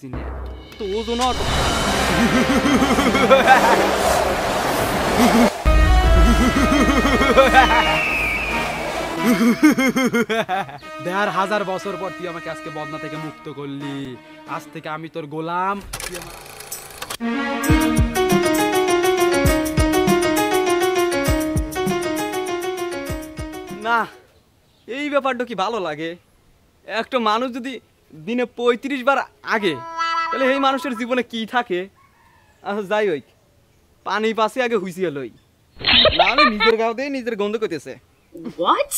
বুঝতেছি না তো ওজন দেড় হাজার বছর পর তুই আমাকে আজকে বদনা থেকে মুক্ত করলি। আজ থেকে আমি তোর গোলাম। না এই ব্যাপারটা কি ভালো লাগে? একটা মানুষ যদি দিনে ৩৫ বার আগে, তাহলে এই মানুষের জীবনে কি থাকে? যাই হোক, পানি পাশে আগে হুইসিয়ে লই, নাহলে নিজের গাওতে নিজের গন্ধ করতেছে। What?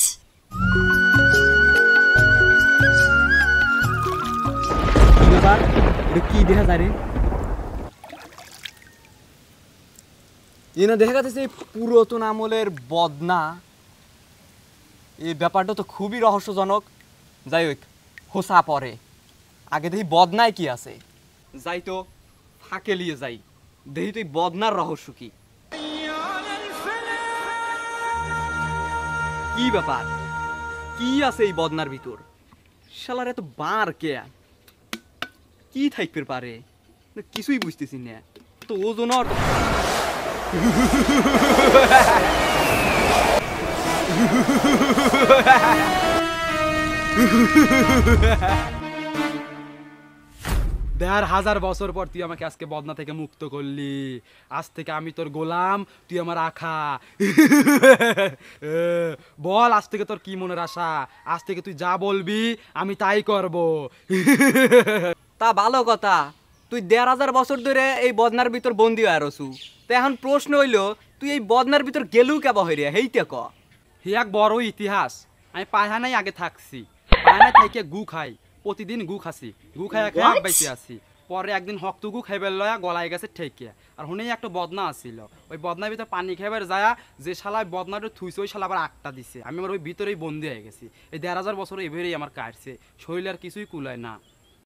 কি ব্যাপার? এটা কি দেখা যায় রে? এনা দেখা যাচ্ছে পুরাতন আমলের বদনা। এই ব্যাপারটা তো খুবই রহস্যজনক। যাই হোক, হোসা পরে আগে দেখি বদনায় কি আছে। যাই তো ফাঁকে লিয়ে যাই, দেখি তুই বদনার রহস্য কি। কি ব্যাপার? কি আছে এই বদনার ভিতর? শালার এত বার কে? কি থাকতে পারে? কিছুই বুঝতেছি না তো ওজন। দেড় হাজার বছর পর তুই আমাকে আজকে বদনা থেকে মুক্ত করলি। আজ থেকে আমি তোর গোলাম, তুই আমার আখা। বল আজ থেকে তোর কি মনের আশা? আজ থেকে তুই যা বলবি আমি তাই করব। তা ভালো কথা, তুই ১৫০০ বছর ধরে এই বদনার ভিতর বন্দি হয়ে রসু। তো এখন প্রশ্ন হইল, তুই এই বদনার ভিতর গেলু কেবা হইরে? হেইতে ক। হে এক বড় ইতিহাস। আমি পায়খানায় আগে থাকছি, পায়খানায় থেকে গু খাই, প্রতিদিন গু খাসি, গু খাই খাই বাইতে আসি। পরে একদিন হক্ত গু খাইবার লয়া গলায় গেছে ঠেকে। আর হুনেই একটা বদনা আসছিল, ওই বদনার ভিতরে পানি খাইবার যায়, যে শালায় বদনাটা থুইছে ওই শালা আবার আটটা দিছে। আমি আমার ওই ভিতরেই বন্দি হয়ে গেছি। এই ১৫০০ বছর এভাবেই আমার কাটছে, শরীর আর কিছুই কুলায় না।